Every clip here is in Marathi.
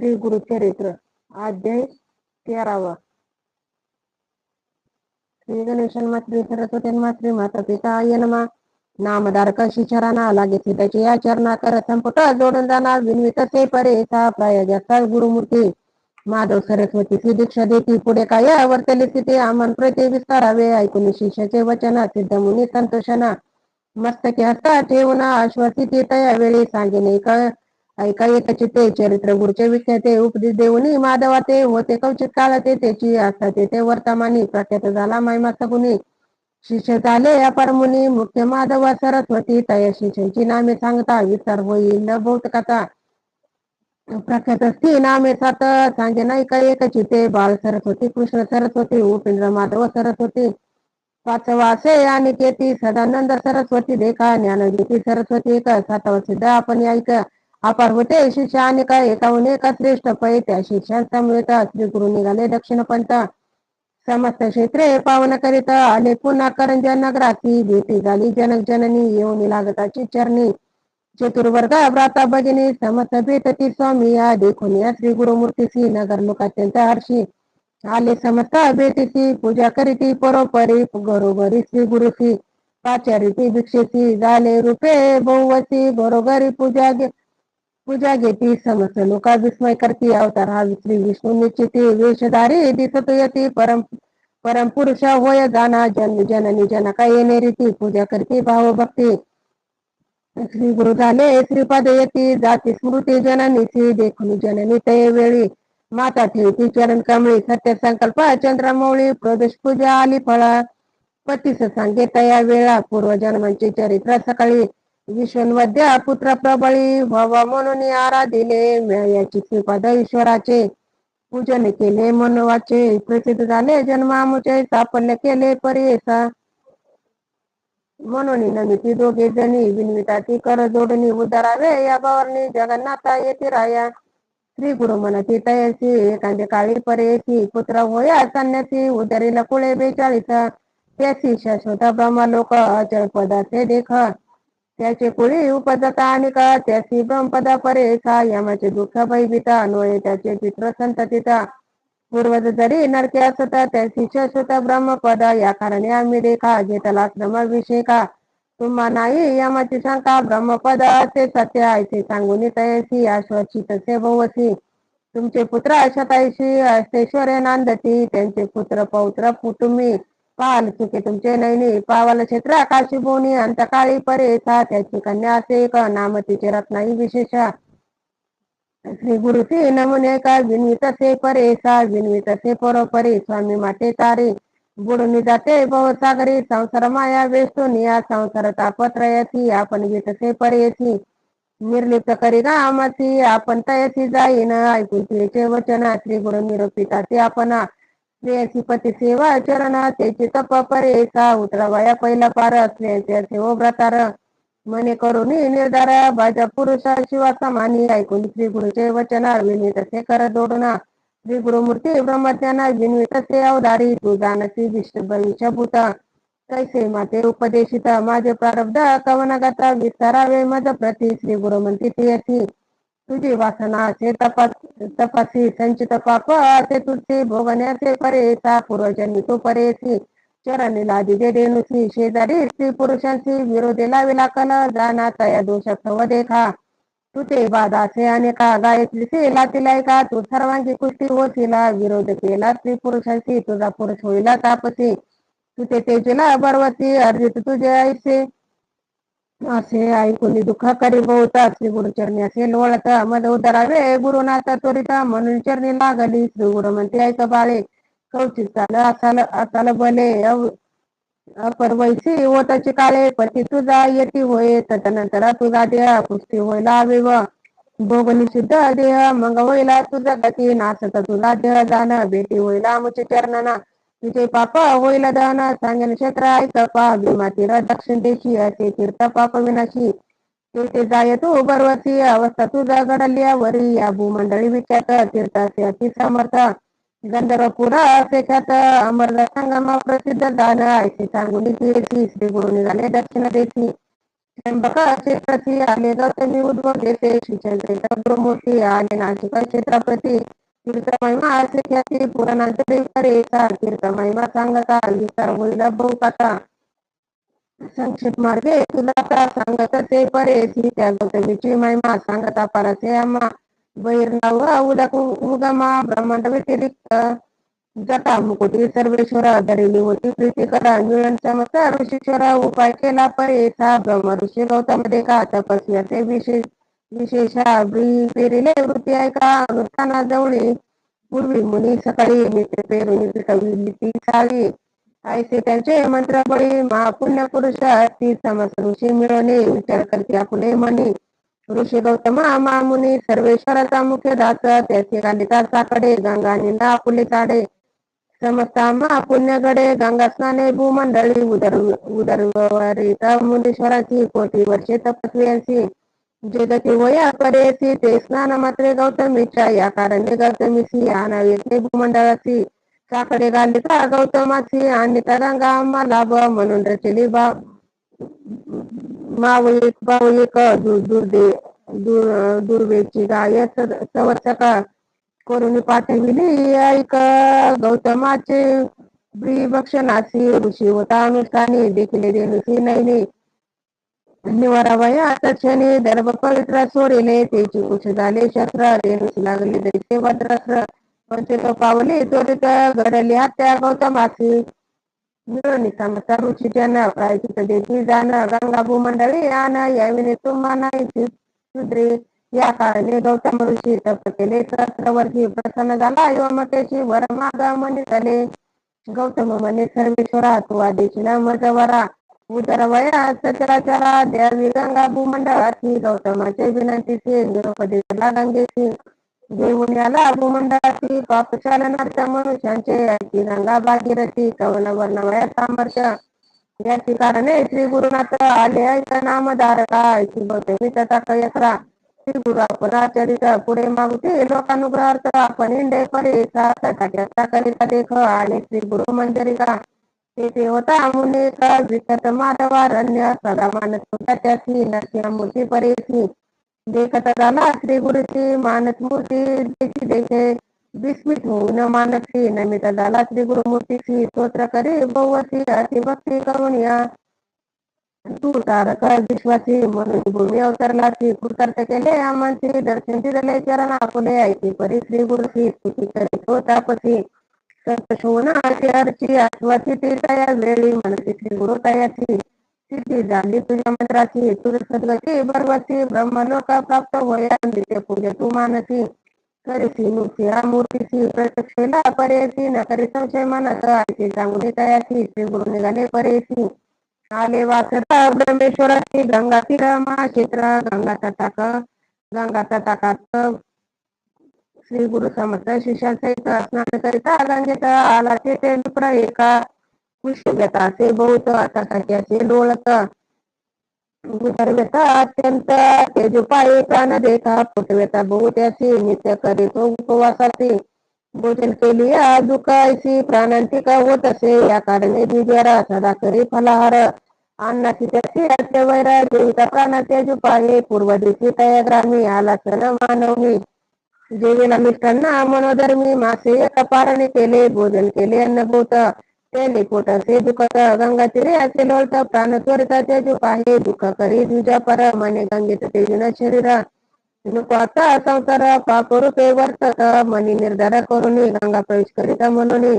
श्री गुरुचरित्र अध्याय 13। श्री गणेशन मात्री सरस्वती मात्री माता पिता आय नमा नामधारक शिचराना लागे त्याची आचरणा कर संपुट जोडून जाणार विनवित से परे सा प्राय जास्त गुरुमूर्ती माधव सरस्वती सी दीक्षा देती पुढे काय वर्तले स्थिती आमन प्रति विस्तारावे ऐकून शिष्याचे वचन सिद्ध मुनी संतोषना मस्तके हस्ता ठेवून आश्वासित तया वेळी सांगेने ऐका एकची ते चरित्र गुरुचे विख्याते उपदेश देऊनी माधवा ते होते कवचित काळ ते त्याची आस्था ते वर्तमानी प्रख्यात झाला महिमा सगुनी शिष्य झाले अपार मुनी मुख्य माधव सरस्वती तया शिष्यांची नामे सांगता विस्तार होईल बहुत कथा प्रख्यात असती नामे सात सांगे नाही का एकची ते बाळ सरस्वती कृष्ण सरस्वती उपेंद्र माधव सरस्वती पाचवा असे आणि केती सदानंद सरस्वती देखा ज्ञानज्योती सरस्वती एक सातवा सिद्ध आपण ऐक अपार होते शिष्य आणि काय एकाहून एका श्रेष्ठ पै त्या शिष्यांच्यामुळे श्री गुरु निघाले दक्षिण पंथ समस्त क्षेत्रे पावन करीत आले पुन्हा करंजन नगराची भेटी झाली जनक जननी येऊन लागताची चरणी चतुर्वर्ग व्राता भजनी समस्त भेटती स्वामी या देखून या श्री गुरुमूर्तीसी नगर लोक अत्यंत हर्षी आले समस्त भेटीची पूजा करीती परोपरी घरोघरी श्री गुरुसी पाचारीती भिक्षेची झाले रूपे बहुवसी घरोघरी पूजा घेती समस्त लोका विस्मय करती अवतार हा श्री विष्णू निश्चिती वेशधारी दिसत येती परम पुरुष होय जाना जन्म जननी जनका येणे रीती पूजा करती भाव भक्ती श्री गुरु झाले श्रीपाद येती जाती स्मृती जननीची देखून जननी ते वेळी माता ठेवती चरण कमळी सत्य संकल्प चंद्रमौळी प्रदेश पूजा आली फळा पतीस सांगे तया वेळा पूर्वजन्मांचे चरित्र सकाळी विश्वनवद्य पुत्र प्रबळी व्हावा म्हणून आराधिले याची श्रीपाद ईश्वराचे पूजन केले मनवाचे प्रसिद्ध झाले जन्मामुचे साफल्य केले परेसा म्हणून नमिती दोघे जणी विनविताची कर जोडणी उदारावे या भावानी जगन्नाथा येथे राया श्री गुरु म्हणती तयासी एखाद्या काळी परेसी पुत्र होया संन्यासी उदरीला कुळे 42 त्याची शाश्वत ब्रह्म लोक अचल पदार्थे देख त्याचे कुळी उपजता आणि का त्याची ब्रह्मपदा परेसा यमाचे दुःख भयभीता अन्वये त्याचे पित्र संततीता पूर्वज जरी नरके असता त्याची शाश्वत ब्रह्मपदा या कारणे आम्ही देखा घेतला श्रमाभिषेका तुम्हा नाही यमाची शंका ब्रह्मपद असे सत्य आहे सांगून तयासी आश्वासित से भवसी तुमचे पुत्र शतायशी अष्टेश्वरे नांदती त्यांचे पुत्र पौत्र तुम्ही पाल चुके तुमचे नैनी पावल क्षेत्र काशी बोनी अंतकाळी परेसा त्याची कन्या असे एक नाम तिचे रत्नाई विशेष श्री गुरुसी नमुने का विनवित से परेसा विनवित से परोपरी स्वामी माते तारे बुडून जाते भवसागरी संसार माया वेष्टोनिया संसार तापत्रयसी आपण वितसे परेसी निर्लिप्त करी गामाची आपण तयसी जाईन ऐकून तिचे वचन श्री गुरु निरोपिता ते आपण श्रेयसी पती सेवा चरण त्याची तप परेसा उतरवाया पहिला पार असल्याचे सेव व्रतार मने करून निर्धार भाजा पुरुष शिवा समानी ऐकून श्री गुरुचे वचन विनित से कर जोडना श्री गुरुमूर्ती ब्रह्मज्ञान विनित से अवधारी तू जानसी भविष्यभूत कैसे माते उपदेशित माझे प्रारब्ध कवनगत विस्तारावे मज प्रती श्री गुरु म्हणती ती तुझी वासना असे तपासी संचित पाप असे तुझे भोगण्याचे परेसा पूर्वजन्मी तू परेसी चरणी लादी रेणुसी शेजारी स्त्री पुरुषांशी विरोधी लाविला कल जाना तया दोष सव देखा तुझे बाधाचे अनेका गायत्री से लातीलाय का तू सर्वांगी कुस्ती होतीला विरोध केला स्त्री पुरुषांशी तुझा पुरुष होईला तापसी तुझे तेजला बरवती अर्जित तुझे ऐसे असे ऐकून दुःख करी बहुता श्री गुरुचरणी असे लोळत मद उदरावे गुरुनाथ त्वरिता म्हणून चरणी लागली श्री गुरु म्हणते ऐक बाळे कौचित असाल बले अपरवैसी ओताची काळे पती तुझा येती होय तदनंतर तुझा देह पुष्टी होईला विव भोग निषिद्ध देह मग होईला तुझा गती नासत तुझा देह जाण भेटी होईला मुचे चरणना तुझे पाप होईल दान सांगेन क्षेत्र ऐक पा भीमातीर दक्षिण देशी असे तीर्थ पाप विनाशी ते जाय तू बरवती अवस्था तुझा घडल्या वरी या भूमंडळी विख्यात तीर्थाचे अति समर्थ गंधर्वपुरा असे ख्यात अमर संगम प्रसिद्ध दान ऐसे सांगून श्री गुरु निघाले दक्षिण देशी त्र्यंबका क्षेत्राची आले गौतमी उद्भव येते शिक्षण ब्रह्मूर्ती आले नाशिका क्षेत्राप्रती तीर्थमहिमा असे ख्याती पुराणांतरी करे तीर्थमहिमा सांगता विचार होईल बहुकाता संक्षिप्त मार्गे तुला का सांगत ते परेसी त्या गौतमीची महिमा सांगता परसे आम्हा बहिर्नाव उगमा ब्रह्मांड व्यतिरिक्त जटा मुकुटी सर्वेश्वरा धरिली होती प्रीती करा मिळून चमत्कार ऋषीश्वरा उपाय केला परेसा ब्रह्म ऋषी गौतम देखा तपस्याचे विशेषा पेरिले वृत्ती ऐका अनुष्ठाना जवळी पूर्वी मुनी सकाळी नित्य पेरुनी पिटविली ती साळी ऐसे त्यांचे मंत्र बळी महापुण्य पुरुष ती समस्त ऋषी मिळवणे विचार करते आपुले म्हणे ऋषी गौतम महामुनी सर्वेश्वराचा मुख्य दास त्याचे कालिका साकडे गंगा निंदा आपुले चाडे समस्त पुण्यगडे गंगा स्नाने भूमंडळी उदरवरित मुनीश्वराची कोटी वर्षे तपस्वियांची जगती वया परेसी ते स्नान मात्रे गौतमीच्या या कारणे गौतमीसी आणावे भूमंडळाची साकडे घालिता गौतमाची आणि गंगा आम्हा लाभ म्हणून रचली मावळिक दुर्वेची गाय संवत्सका करून पाठविली ऐक गौतमाचे भक्षणाची ऋषी होता अनुष्ठानी देखील देनुसी नैनी निवारावया क्षणी दर्भ पवित्र सोडिले तेची कुश झाले शस्त्र देनुसी लागले दैसे वज्रस्त्र पंचक पावले त्वरित घडली हत्या गौतमाची मिळून समस्त ऋषीच्या न प्रायचित देती जाण गंगा भूमंडळी आण याविने तुम्हाला शुद्रे या कारणे गौतम ऋषी तप केले सहस्रवर्षी प्रसन्न झाला योमकेशी वर मागा म्हणे झाले गौतम म्हणे सर्वेश्वरा तू आदेशिला मजवरा उदरवया सचराचरा द्यावी गंगा भूमंडळाची गौतमाचे विनंतीचे निरोपदेशला गंगेची देऊन याला भूमंडळाची पापशालनार्थ मनुष्यांचे याची गंगा भागीरथी कवन वर्णवया सामर्थ्य याची कारणे श्री गुरुनाथ आले ऐक नामधारका ऐकी गौतमी तथा कयसरा श्री गुरु आपण आचरित पुढे मागुते लोकानुग्रहार्थ आपण इंडे परेसा तथा करिता देख आले श्री गुरु मंजरिका तेथे होता मुने का विकत माधवारण्य सदा मानस होता त्याची नरसिंह मूर्ती परेसी देखत झाला श्री गुरुची मानस मूर्ती देशी देखे विस्मित होऊन मानसी नमित झाला श्री गुरुमूर्तीची स्तोत्र करी बहुवती अतिभक्ती करून या तू तारक विश्वासी म्हणून भूमी अवतरला कृतार्थ केले आमांची दर्शन दिले चरण आपुले ऐकी परी श्री गुरुची स्तुती करी तो तापसी संतोषोनाची अर्ची आश्वासी ती तया वेळी म्हणते श्री गुरु तयाची सिद्धी झाली तुझ्या मंत्राची तुझ सद्गती बरवती ब्रह्मलोक प्राप्त होया नित्य पूजे तू मानसी करीसी मूर्ती हा मूर्तीची प्रत्यक्षेला परेसी न करी संशय मानत आयची चांगली तयाची श्री गुरु निघाले परेसी आले वासता ब्रह्मेश्वराची गंगा तीर महाक्षेत्र गंगा तटाकात श्री गुरु समर्थ शिष्यासहित स्नान करिता गंगेत आला ते विप्र एका पुष्यगताचे बहुत असे डोळत उदरव्यता अत्यंत तेजुपायी प्राण देखा फुटव्यता बहुत्याची नित्य करीतो उपवासाची भोजन केली दुखायची प्राणांतिका होत असे या कारणे द्विजरा सदा करी फलाहार अन्नाची त्याची अत्य वैरा जीविता प्राणाचे जुपाये पूर्व दिवशी तयाग्रामी आला सण मानवनी जेवीला मिष्टांना मनोधर्मी मासे एका पाराने केले भोजन केले अन्नभूत ते पोट असे दुखत गंगा तीरे असे लोळत प्राण त्वरित ते जुपाहे दुःख करी तुझ्या पर मने गंगेत तेजुन शरीर नको आता संसार पापरूपे वर्तत मनी निर्धार करून गंगा प्रवेश करीत म्हणून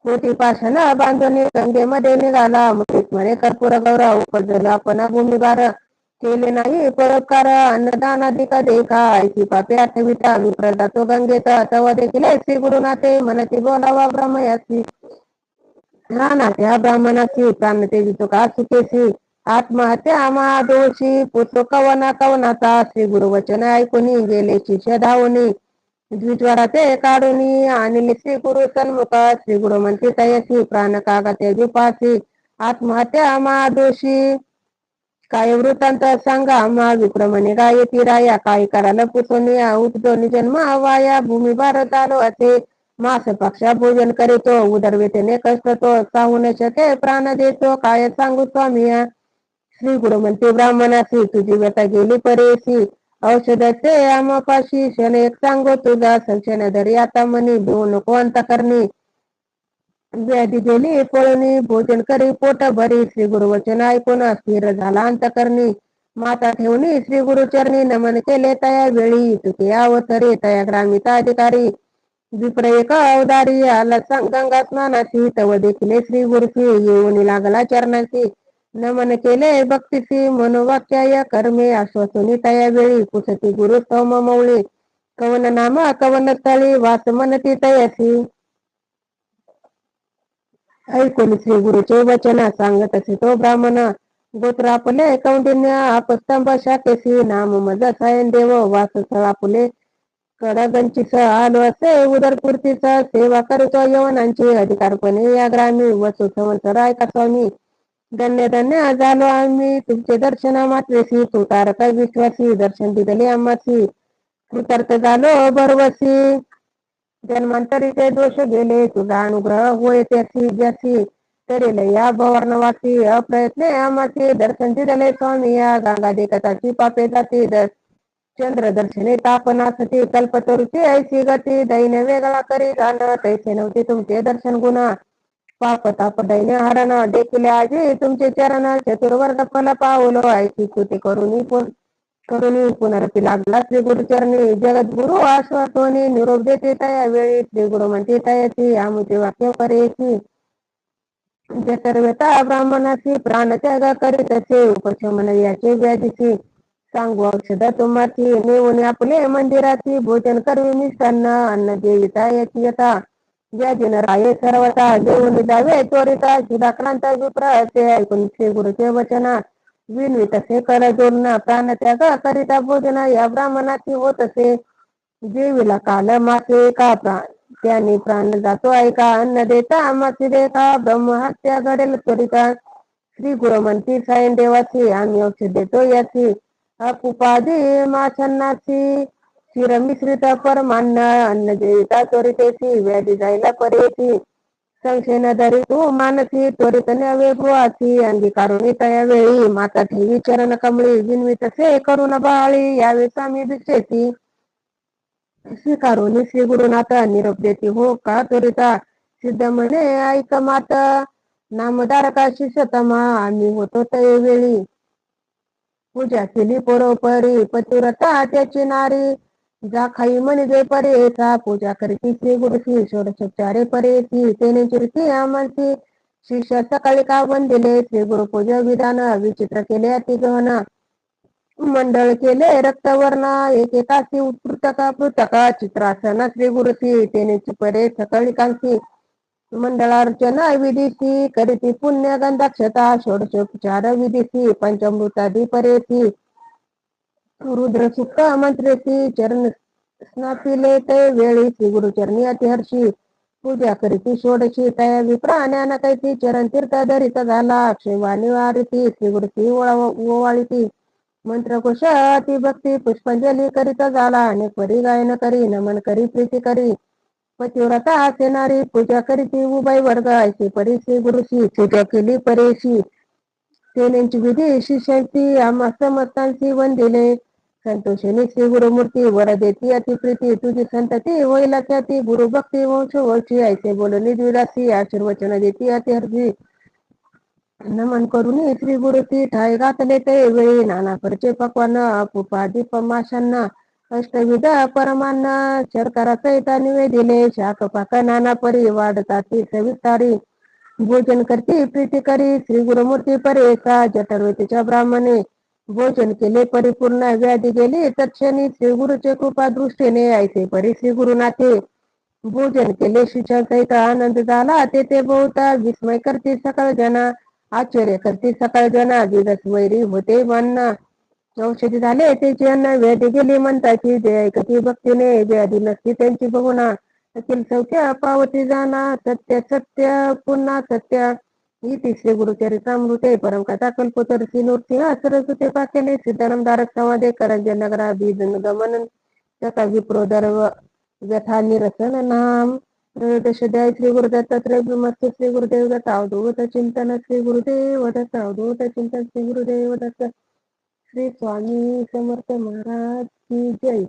कोटी पाषाण बांधून गंगेमध्ये निघाला मुठीत म्हणे कर्पूर गौरव उपजला आपण भूमिभार केले नाही परोपकार अन्नदान अधिक देखा ऐकी पापे आठविता विप्र जातो गंगेत तव देखील श्री गुरुनाथे मनती बोलावा ब्रह्मयासी ना त्या ब्राह्मणाची प्राण तेजितो का सुखेसी आत्महत्या महादोषी पुत्र कवनाचा श्री गुरु वचन ऐकून गेले शिष्य धावून द्विज्वराचे काढून आणले श्री गुरु सन्मुख श्री गुरु म्हणते तयसी प्राण कागा तेजुपासी आत्महत्या महादोषी काय वृत्तांत सांगा मा विप्रमणे गायती राया काय करायला पुसोनिया उपदोनी जन्म वाया भूमी भारत आलो असे मास पक्षा भोजन करीतो उदरवेतेने कष्ट तो सांगू न शके प्राण देतो काय सांगू स्वामिया श्री गुरु म्हणते ब्राह्मणासी, तुझी व्यथा गेली परेशी. औषधाचे आमापाशी, क्षण एक सांगो तुझा संशय धरी आता मनी. भिवू नको अंतकरणी, व्याधी गेली पळूनी. भोजन करी पोट भरी, श्री गुरु वचन ऐकून स्थिर झाला अंतकरणी. माता ठेवणी श्री गुरुचरणी, नमन केले तया वेळी. तुके अवतरे तया ग्रामीता अधिकारी. विप्र एक अवतारी आला गंगा स्नानाची. तव देखिले श्री गुरुची, येऊन लागला चरणाची. नमन केले भक्तीसी, मनोवाक्याय कर्मे. आश्वासनी तया वेळी, कुसती गुरु स्तोम मौळी. कवन नाम कवन स्थळी, वास मनती तयसी. ऐकून श्री गुरुचे वचन, सांगत असे तो ब्राह्मण. गोत्र आपले कौंडिन्य, आपस्तंभ शाकेसी. नाम मज सायन देव, वासस्थळ आपले कडगंचीस. आलो असे उदरपूर्तीच, सेवा करतो यवनांची. अधिकारपणे या ग्रामी, वसु संवत्सर ऐका स्वामी. धन्य धन्य झालो आम्ही, तुमचे दर्शन मात्रेसी. तू तारका विश्वासी, दर्शन दिले आम्हासी. कृतार्थ झालो भरवसी, जन्मांतरीचे दोष गेले. तुझा अनुग्रह होय त्यासी ज्यासी. तरेल या भवर्णवासी, अप्रयत्ने आम्हासी. दर्शन दिले स्वामी या, गंगा देखताची पापे जाती. चंद्र दर्शने तापनासती, कल्पतरुची ऐशी गती. दैन्य वेगळा करी जाण, तैसे नव्हते तुमचे दर्शन गुण. पाप ताप दैन्य हरण, देखील आजी तुमचे चरण. चतुर्वर्ग फल पावलो, ऐशी कृती करुणी पुनरपी लागला श्री गुरुचरणी. जगद्गुरु आश्वासोनी, निरोप देते तया वेळी. श्री गुरु म्हणते तयाची, आमुचे वाक्य करेची. जठरव्यता ब्राह्मणाची, प्राणत्याग करीत असे. उपशमन याचे व्याधीची, सांगू औषध तुम्हाची. नेऊन आपले मंदिराची, भोजन करवी मिष्टान्न. अन्न देविता याची यथा, व्याधीन राये सर्वता. देऊन जावे चोरिता, शिदाक्रांत विप्र असे. ऐकून श्री गुरुचे वचना, विनवित असे कर जोडना. प्राणत्याग करिता भोजना, या ब्राह्मणाची होत असे. जेविला काल मासे का प्राण, त्याने प्राण जातो ऐका. अन्न देता मासे देखा, ब्रह्महत्या घडेल त्वरिता. श्री गुरु म्हणती सायन देवाची, आम्ही औषध देतो याची. अपुपादी माछन्नाची, शिर मिश्रित परमान्न. अन्न देता त्वरितेची, व्याधी जायला परेची. संशय न धरी तू मानसी, त्वरित न्यावे गृहाची. अंगीकारुणी तया वेळी, माता ठेवी चरण कमळी. विनवित से करुण बहाळी, यावे स्वामी भिक्षेची. स्वीकारुनी श्री गुरुनाथ, निरोप देती हो का त्वरिता. सिद्ध म्हणे ऐक मात, नामधारका शिष्यतमा. आम्ही होतो तये वेळी, पूजा केली परोपरी. पतिव्रता त्याची नारी, जा खाई म्हणजे परेचा. पूजा करती श्री गुरुची, षोडशोपचारे परेची. तेने चिरती आमची, शिष्य सकाळी का वंदिले. श्री गुरु पूजा विधान, विचित्र केले अति गहन. मंडळ केले रक्तवर्ण, एकेकाशी पृथका चित्रासन श्री गुरुची. तेने परे सकाळी कांशी, मंडळार्चना विधीशी. करीती पुण्य गंधाक्षता, षोडशोपचार विधीशी. पंचामृतादी परेची, रुद्र सुक्त मंत्रेची. चरण स्नापिले ते वेळी, श्री गुरुचरणी अतिहर्षी. पूजा करीती षोडशी, तया विप्रा ज्ञान कैती. चरण तीर्थ धरित झाला, अक्षयवाणी वारिती. श्री गुरुची ओवाळीती, मंत्रकोश अतिभक्ती. पुष्पांजली करीत झाला, अनेक परी गायन करी. नमन करी प्रीती करी, पतिव्रता असे नारी. पूजा करीती उभय वर्ग, ऐसे परी श्री गुरुची. पूजा केली परेशी, तेनेची विधी शिष्यांची. आम्हा समस्तांची वंदिले, संतोषिनी श्री गुरुमूर्ती. वर देती अतिप्रीती, तुझी संतती होईल ख्याती. गुरु भक्ती वंश वंशी, ऐसे बोलणी द्विदासी. आशीर्वचन देती अतिहर्षी, नमन करुणी श्री गुरुची. ठाई घातले ते वेळी, नाना परचे पक्वान. अपुपादी माशांना, अष्टविध परमान्न. शर्करा सहित निवेदिले, शाक पाक नाना परी. वाढताती सविस्तारी, भोजन करती प्रीती करी. श्री गुरुमूर्ती परेसा, जठरवतीच्या ब्राह्मणे. भोजन केले परिपूर्ण, व्याधी गेली तत्क्षणी. श्री गुरुचे कृपा दृष्टीने, ऐसे परी श्री गुरुनाथे. भोजन केले शिष्यांसहित, आनंद झाला तेथे बहुता. विस्मय करती सकळ जना, आश्चर्य करती सकळ जना. दिवस वैरी होते मन्ना, औषधी झाले त्याची अन्न. व्याधी गेली म्हणताची, जे ऐकती भक्तीने. व्याधी नसती त्यांची बहुना, अखिल सौख्य पावती जाना. सत्य सत्य पुन्हा सत्य, इति श्री गुरुचरित्रामृते. परमकथा कल्पतरुषी नृसिंह सरस्वती पाकेले. सिद्धानंदारक संवादे, करंजन नगरा बीज गमन. तथा विप्रोदर व्यथा निरसन नाम. त्रयोदशाध्याय श्री गुरुदत्त त्रयविमर्श श्री गुरुदेव दत्त अवधूत चिंतन श्री गुरुदेव दत्त अवधूत चिंतन श्री गुरुदेव दत्त श्री स्वामी समर्थ महाराज की जय.